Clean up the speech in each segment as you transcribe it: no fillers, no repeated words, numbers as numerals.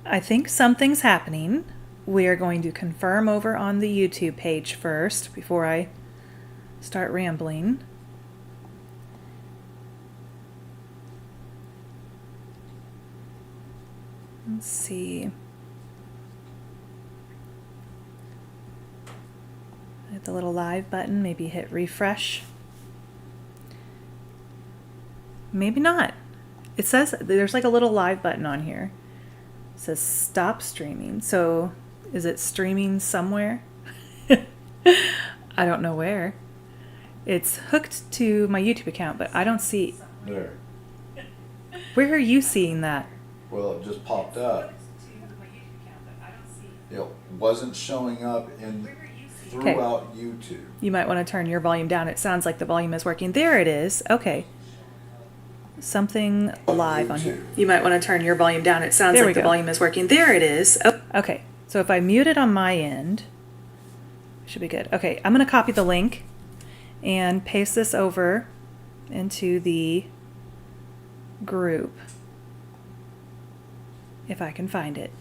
I think something's happening. We are going to confirm over on the YouTube page first before I start rambling. Let's see. Hit the little live button, maybe hit refresh. Maybe not. It says there's like a little live button on here. It says stop streaming. So is it streaming somewhere? I don't know where. It's hooked to my YouTube account, but I don't see. There. Where are you seeing that? Well, it just popped up. It wasn't showing up throughout YouTube. You might want to turn your volume down. It sounds like the volume is working. There it is. Okay. Something live on here. You might want to turn your volume down. It sounds like the volume is working. There it is. Oh, okay. So if I mute it on my end, it should be good. Okay, I'm going to copy the link and paste this over into the group if I can find it.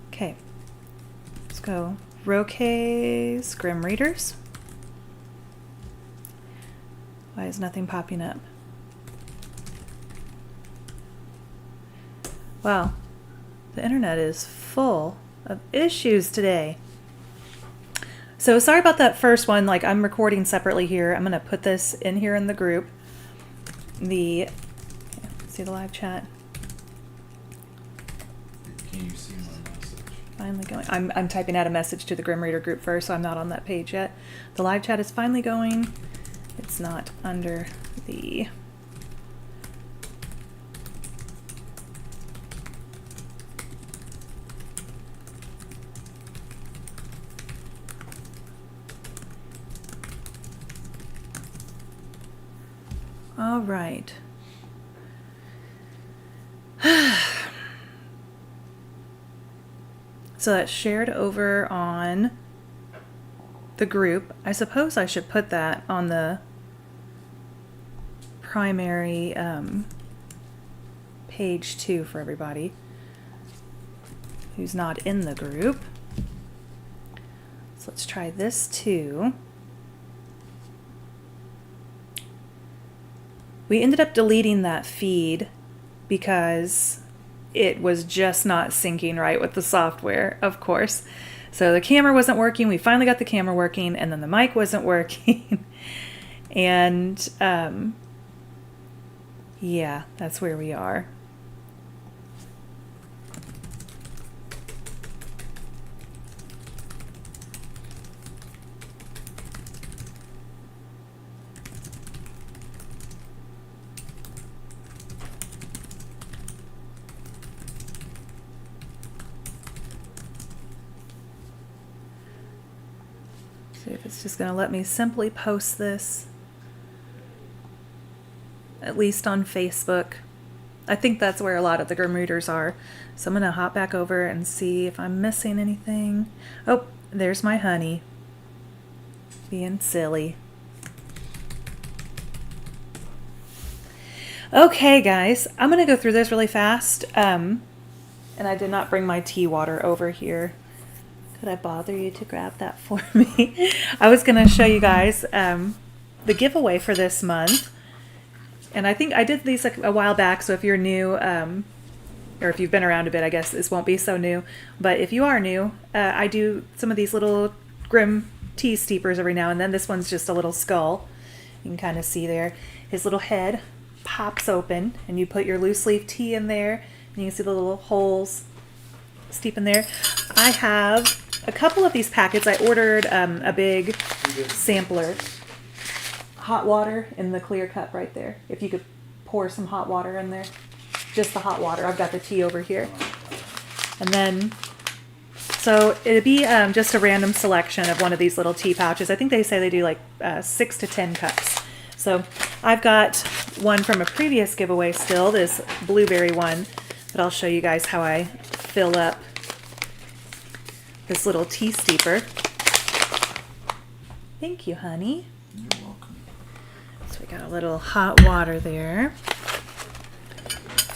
Okay, let's go. Roquet's Grim Readers. Why is nothing popping up? Wow, the internet is full of issues today. So sorry about that first one. Like, I'm recording separately here. I'm gonna put this in here in the group. See the live chat. Can you see my message? Finally going. I'm typing out a message to the Grim Reader group first, so I'm not on that page yet. The live chat is finally going. It's not under the... All right. So that's shared over on the group. I suppose I should put that on the primary page too for everybody who's not in the group. So let's try this too. We ended up deleting that feed because it was just not syncing right with the software, of course. So the camera wasn't working. We finally got the camera working, and then the mic wasn't working. And yeah, that's where we are. See if it's just going to let me simply post this, at least on Facebook. I think that's where a lot of the Grim Readers are. So I'm going to hop back over and see if I'm missing anything. Oh, there's my honey being silly. Okay, guys, I'm going to go through this really fast. And I did not bring my tea water over here. Could I bother you to grab that for me? I was going to show you guys the giveaway for this month. And I think I did these a while back, so if you're new, or if you've been around a bit, I guess this won't be so new. But if you are new, I do some of these little Grim tea steepers every now and then. This one's just a little skull. You can kind of see there. His little head pops open, and you put your loose leaf tea in there, and you can see the little holes steep in there. I have a couple of these packets. I ordered a big sampler. Hot water in the clear cup right there. If you could pour some hot water in there. Just the hot water. I've got the tea over here. And then, so it'd be just a random selection of one of these little tea pouches. I think they say they do like 6 to 10 cups. So I've got one from a previous giveaway still, this blueberry one, but I'll show you guys how I fill up this little tea steeper. Thank you, honey. You're welcome. So we got a little hot water there.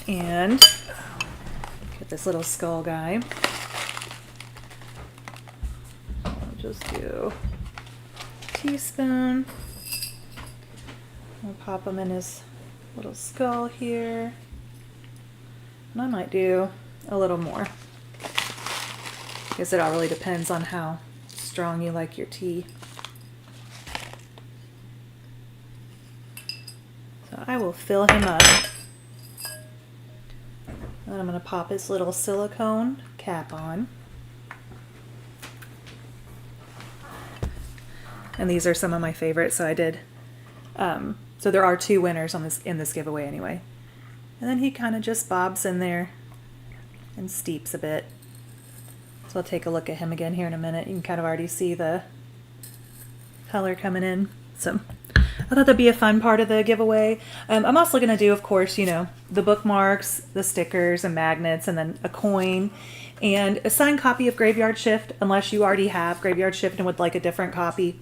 And get this little skull guy. I'll just do a teaspoon. I'll pop him in his little skull here. And I might do a little more. I guess it all really depends on how strong you like your tea. So I will fill him up. And I'm going to pop his little silicone cap on. And these are some of my favorites, so I did. So there are 2 winners on this in this giveaway anyway. And then he kind of just bobs in there and steeps a bit. So I'll take a look at him again here in a minute. You can kind of already see the color coming in. So I thought that'd be a fun part of the giveaway. I'm also going to do, of course, you know, the bookmarks, the stickers and magnets, and then a coin and a signed copy of Graveyard Shift, unless you already have Graveyard Shift and would like a different copy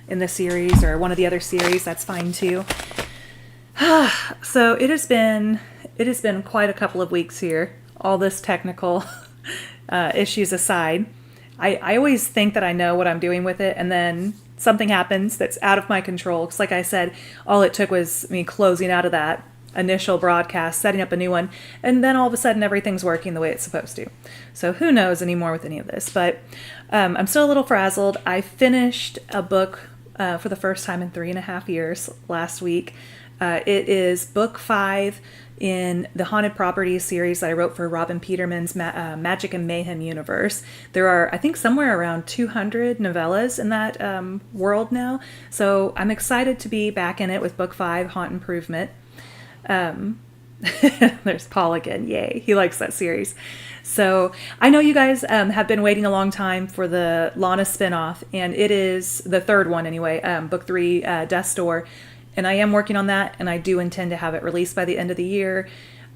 in the series or one of the other series. That's fine too. So it has been quite a couple of weeks here. All this technical issues aside, I always think that I know what I'm doing with it, and then something happens that's out of my control. Because like I said, all it took was me closing out of that initial broadcast, setting up a new one, and then all of a sudden everything's working the way it's supposed to. So who knows anymore with any of this, but I'm still a little frazzled. I finished a book for the first time in 3.5 years last week. It is book 5 in the Haunted Properties series that I wrote for Robin Peterman's Magic and Mayhem universe. There are, I think, somewhere around 200 novellas in that world now. So I'm excited to be back in it with book 5, Haunt Improvement. There's Paul again. Yay. He likes that series. So I know you guys have been waiting a long time for the Lana spinoff, and it is the 3rd one anyway, book 3, Death's Door. And I am working on that, and I do intend to have it released by the end of the year.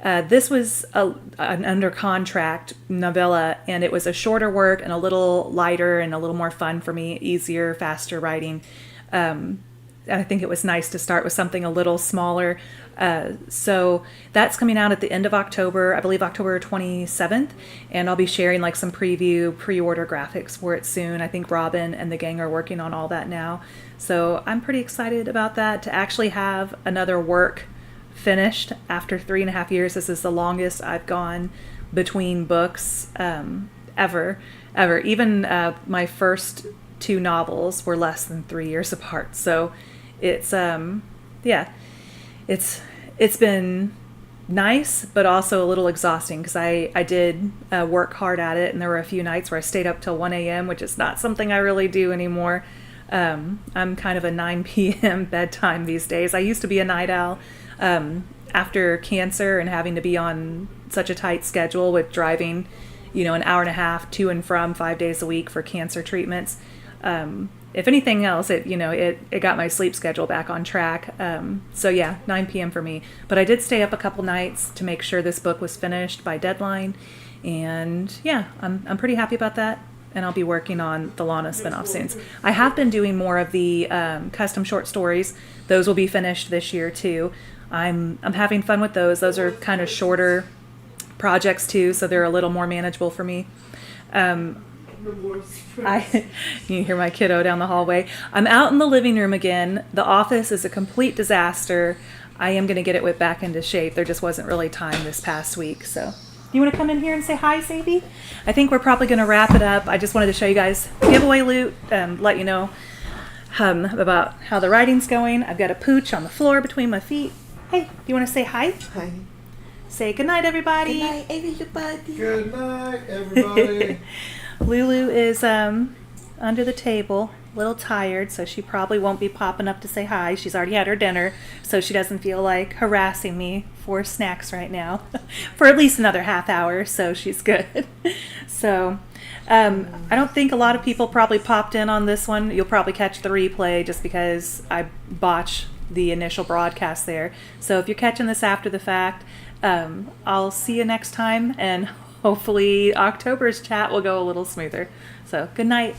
This was an under contract novella, and it was a shorter work and a little lighter and a little more fun for me, easier, faster writing. And I think it was nice to start with something a little smaller. So that's coming out at the end of October, I believe October 27th. And I'll be sharing like some preview, pre-order graphics for it soon. I think Robin and the gang are working on all that now. So I'm pretty excited about that, to actually have another work finished after 3.5 years. This is the longest I've gone between books ever. Even my first 2 novels were less than 3 years apart. So it's it's been nice, but also a little exhausting, because I did work hard at it, and there were a few nights where I stayed up till 1 a.m., which is not something I really do anymore. I'm kind of a 9 p.m. bedtime these days. I used to be a night owl. After cancer and having to be on such a tight schedule with driving, you know, an hour and a half to and from 5 days a week for cancer treatments. If anything else, it got my sleep schedule back on track. So yeah, 9 p.m. for me. But I did stay up a couple nights to make sure this book was finished by deadline. And yeah, I'm pretty happy about that. And I'll be working on the Lana spinoff soon. I have been doing more of the custom short stories. Those will be finished this year too. I'm having fun with those. Those are kind of shorter projects too, so they're a little more manageable for me. You hear my kiddo down the hallway. I'm out in the living room again. The office is a complete disaster. I am going to get it back into shape. There just wasn't really time this past week, so. You want to come in here and say hi, Sadie? I think we're probably going to wrap it up. I just wanted to show you guys giveaway loot and let you know about how the writing's going. I've got a pooch on the floor between my feet. Hey, do you want to say hi? Hi. Say good night, everybody. Good night, everybody. Good night, everybody. Lulu is under the table, a little tired, so she probably won't be popping up to say hi. She's already had her dinner, so she doesn't feel like harassing me for snacks right now for at least another half hour, so she's good. So I don't think a lot of people probably popped in on this one. You'll probably catch the replay just because I botched the initial broadcast there. So if you're catching this after the fact, I'll see you next time, and hopefully October's chat will go a little smoother. So good night.